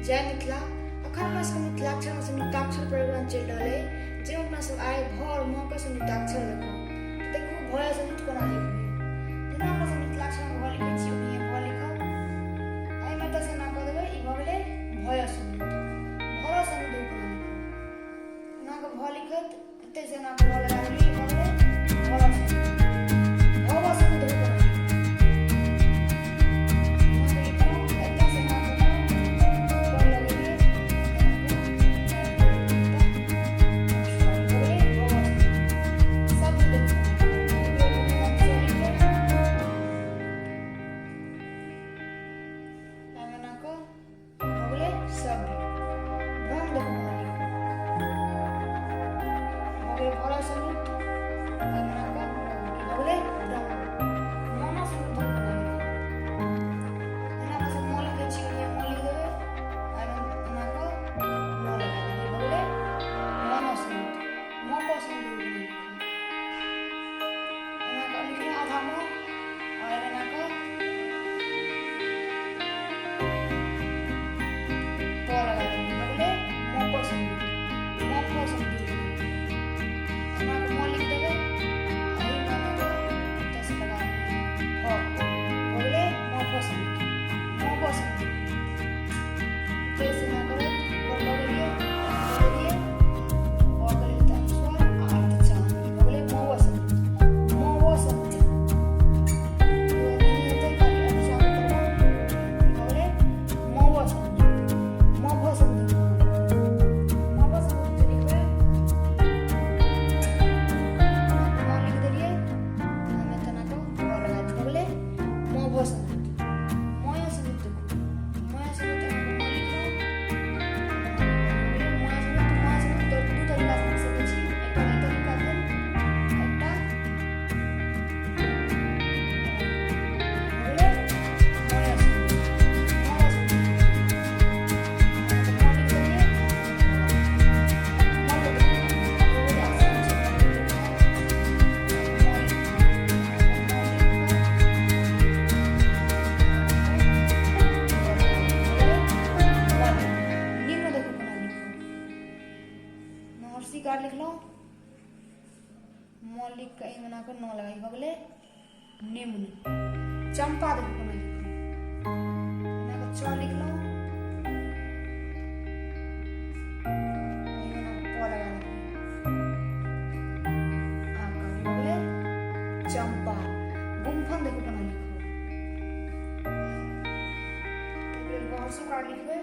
जय मिथिला अखन हमरा सबके मिथिलाक्षर में संयुक्ताक्षर प्रयोग चलि रहल है जे अपना सब आइ भ और म के संयुक्ताक्षर लिखो देखो भय संयुक्त कोना लिखबै जेना हमरा सब मिथिलाक्षर में भ लिखै छी ओहिमे भ लिखब एहि में त से ना क देबै ई भ गेलै भय संयुक्त भय संयुक्त कोना लिखब ना के भ लिखत एते से ना भ लगा देबै ई भ गेलै भय संयुक्त भय संयुक्त कोना कार्ड लिख लो मौलिक का ई बना कर न लगाई बगले निम्न चंपा देखो कोना लिखो बना कर च लिख लो ई बना प लगा आ कर बगले चंपा गुम्फन देखो कोना लिखो तो फिर वर्षो कार्ड लिखबे